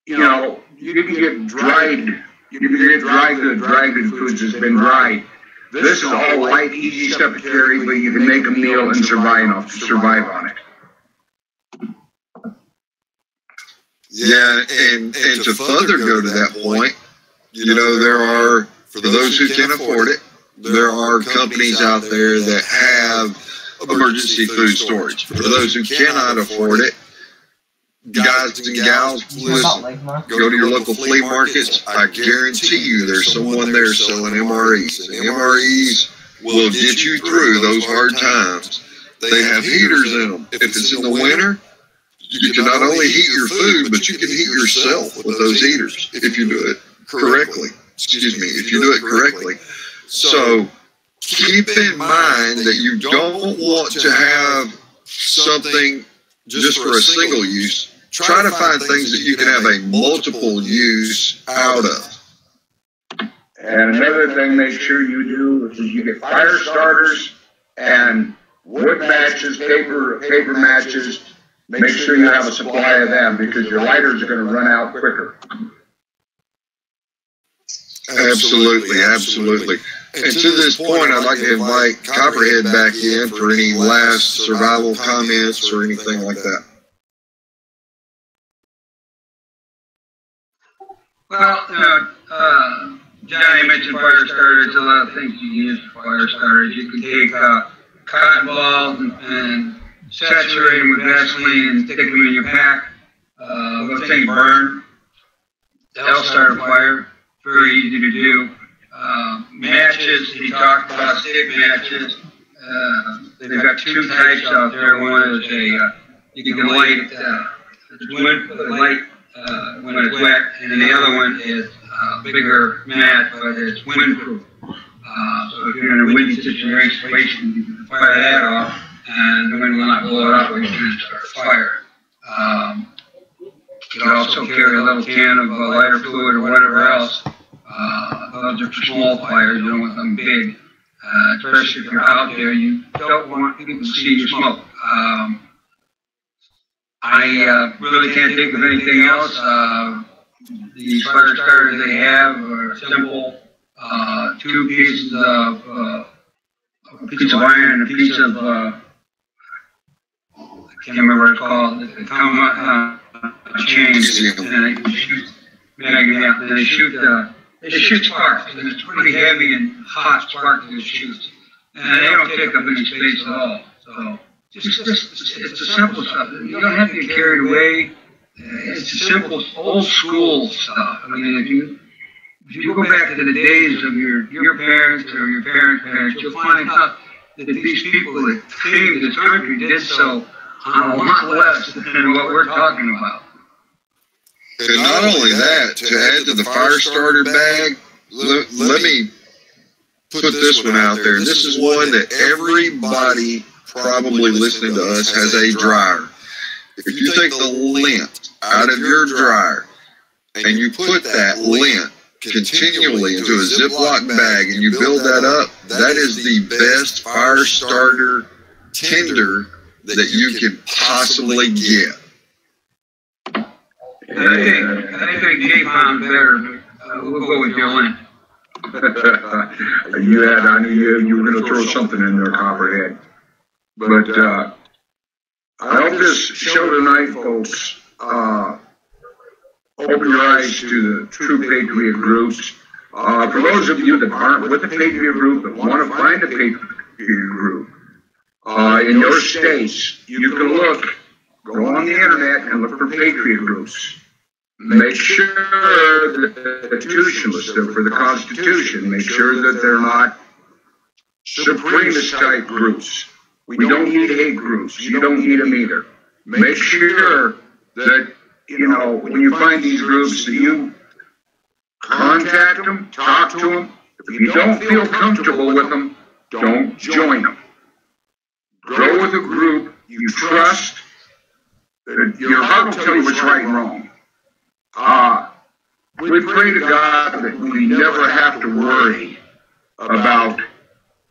You know, you can get dried. You can get dry good foods that's been dried. This is all light, easy stuff to carry, but you can make a meal and survive on it. Yeah, and to further go to that point, you know, there are, for those who can afford it, there are companies out there that have emergency food storage. For those who cannot afford it, guys and gals, go to your local flea markets. I guarantee you there's someone there selling MREs. And MREs will get you through those hard times. They have heaters in them. If it's in the winter, you can not only heat your food, but you can heat yourself with those heaters if you do it correctly. Excuse me, if you do it correctly. So keep in mind that you don't want to have something just for a single use. Try to find things that you can have a multiple use out of. And another thing, make sure you do is you get fire starters and wood matches, paper matches. Make sure you have a supply of them because your lighters are going to run out quicker. Absolutely, absolutely. And to this point, I'd like to invite Copperhead back in for any last survival comments or anything like that. Well, Johnny mentioned fire starters. A lot of things you can use for fire starters. You can take cotton balls and saturate them with Vaseline and stick them in your pack. Those things burn. They'll start a fire. Very easy to do. Matches, he talked about stick matches. They've got 2 types out there. One is you can light, light when it's wet, and the other one is a bigger match, but it's windproof. So if you're in a windy situation, you can fire that off, and the wind will not blow it up when you start a fire. You can also carry a little can of lighter fluid or whatever else. Those are for small fires, you don't want them big. Especially if you're out there, you don't want people to see you smoke. I really can't think of anything else. The fire starters they have are simple. 2 pieces of a piece of iron and a piece of I can't remember what it's called. They come chains and they shoot. And they shoot sparks, and it's pretty heavy and hot sparks that it shoots. And they don't take up any space at all. So it's the simple stuff. You don't have to get carried away. It's simple, old school stuff. I mean, if you go back to the days of your parents or your parents' parents, you'll find out that these people that came to this country did so on a lot less than what we're talking about. And not only that, to add to the fire starter bag, let me put this one out there. This is one that everybody probably listening to us has a dryer. If you take the lint out of your dryer and you put that lint continually into a Ziploc bag and you build that up, that is the best fire starter tinder that you can possibly get. I think Dave found better, but we'll go with your lint. I knew you were going to throw something in there, Copperhead. But I hope this show tonight, folks, open your eyes to the true Patriot groups. For those of you that aren't with the Patriot group, that want to find a Patriot group, in your states, you can go on the internet and look for patriot groups. Make sure that the constitutionalists are for the Constitution. Make sure that they're not supremacist type groups. We don't need hate groups. You don't need them either. Make sure that, when you find these groups, that you contact them, talk to them. If you don't feel comfortable with them, don't join them. Go with a group you trust. Your heart will tell you what's right and wrong. We pray to God that we never have to worry about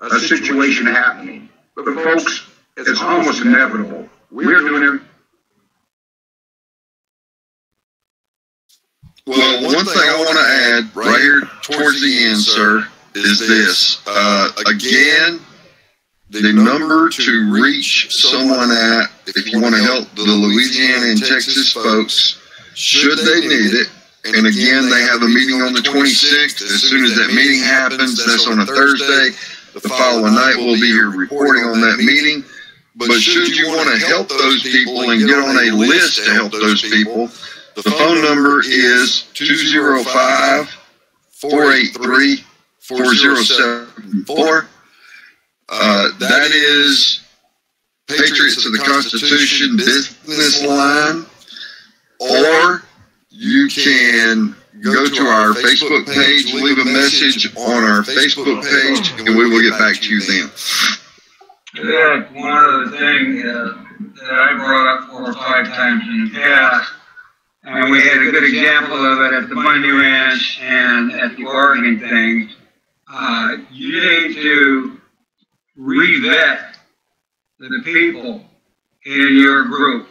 a situation happening. But folks, it's almost inevitable. We're doing it. Well, one thing I want to add right here towards the end, sir, is this. Again, the number to reach someone at, if you want to help the Louisiana and Texas folks, should they need it. And again, they have a meeting on the 26th. As soon as that meeting happens, that's on a Thursday. The following night, we'll be here reporting on that meeting. But should you want to help those people and get on a list to help those people, the phone number is 205-483-4074. That is Patriots of the Constitution business line. Or you can go to our Facebook page, leave a message on our Facebook page, and we will get back to you then. Yeah, one other thing that I brought up 4 or 5 times in the past, and we had a good example of it at the Bundy Ranch and at the Oregon thing. You need to re-vet the people in your group.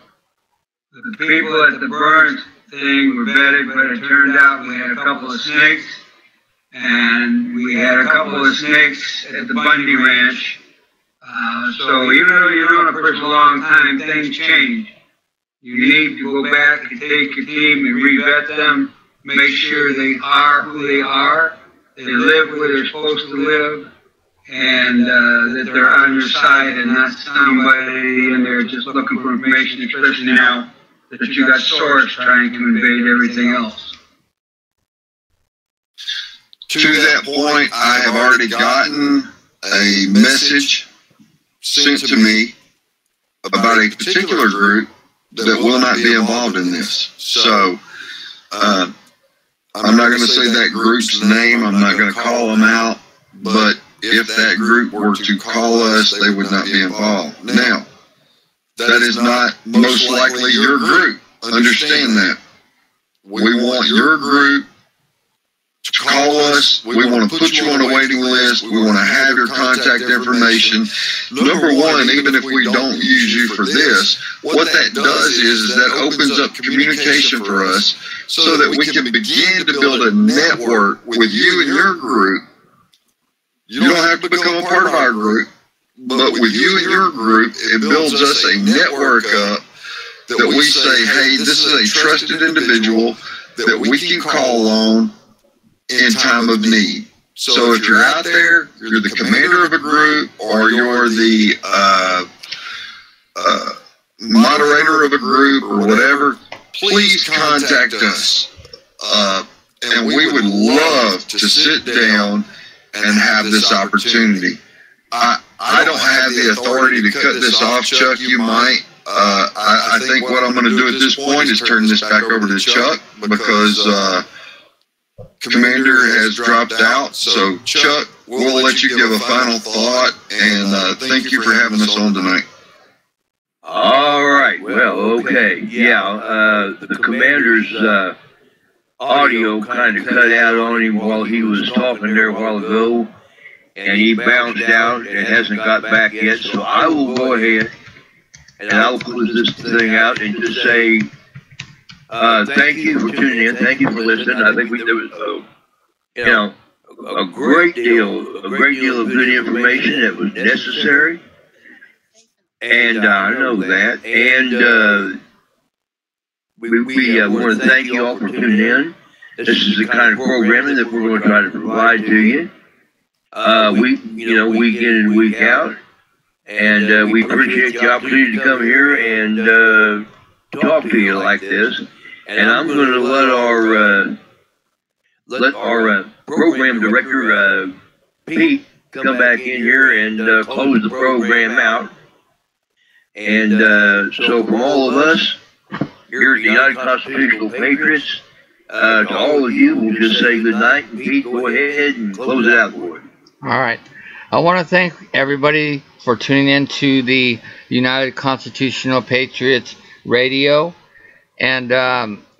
The people at the Burns thing were vetted, but it turned out we had a couple of snakes, and we had a couple of snakes at the Bundy Ranch. So even though you've known it for a long time, things change. You need to go back and take your team and re-vet them, make sure they are who they are, they live where they're supposed to live, and that they're on your side and not somebody in there just looking for information, especially now that you got swords trying to invade everything else. To that point, I have already gotten a message sent to me about a particular group that will not be involved in this. So, I'm not going to say that group's name. I'm not going to call them out. But if that group were to call us, they would not be involved. Now, that is not most likely your group. Understand that. We want your group to call us. We want to put you on a waiting list. We want to have your contact information. Number one, even if we don't use you for this, what that does is that opens up communication for us so that we can begin to build a network with you and your group. You don't have to become a part of our group, but with you and your group, it builds us a network up that we say, hey, this is a trusted individual that we can call on in time of need. So if you're out there, you're the commander of a group, or you're the moderator of a group, or whatever, please contact us. And we would love to sit down and have this opportunity. I don't have the authority to cut this off, Chuck. You might. I think what I'm going to do at this point is turn this back over to Chuck, because Commander has dropped out. So, Chuck, we'll let you give a final thought, and thank you for having us on tonight. All right. Well, okay. Yeah, the commander's audio kind of cut out on him while he was talking there a while ago, and he bounced out and hasn't got back yet. So I will go ahead and I'll close this thing out and just say thank you for tuning in. Thank you for listening. I think there was a great deal of good information that was necessary, and I know that. And we want to thank you all for tuning in. This is the kind of programming that we're going to try to provide to you. Week in and week out. And we appreciate the opportunity to come here and talk to you like this. And I'm going to let our program director, Pete, come back in here and close the program out. And so from all of us here at the United Constitutional Patriots, to all of you, we'll just say good night. And Pete, go ahead and close it out for us. All right. I want to thank everybody for tuning in to the United Constitutional Patriots Radio. And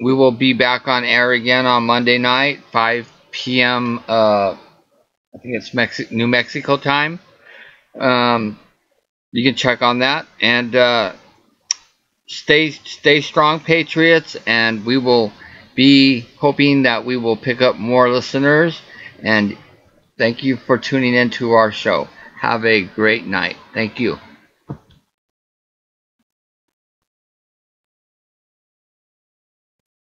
we will be back on air again on Monday night, 5 p.m. I think it's New Mexico time. You can check on that. And stay strong, Patriots. And we will be hoping that we will pick up more listeners. And thank you for tuning in to our show. Have a great night. Thank you.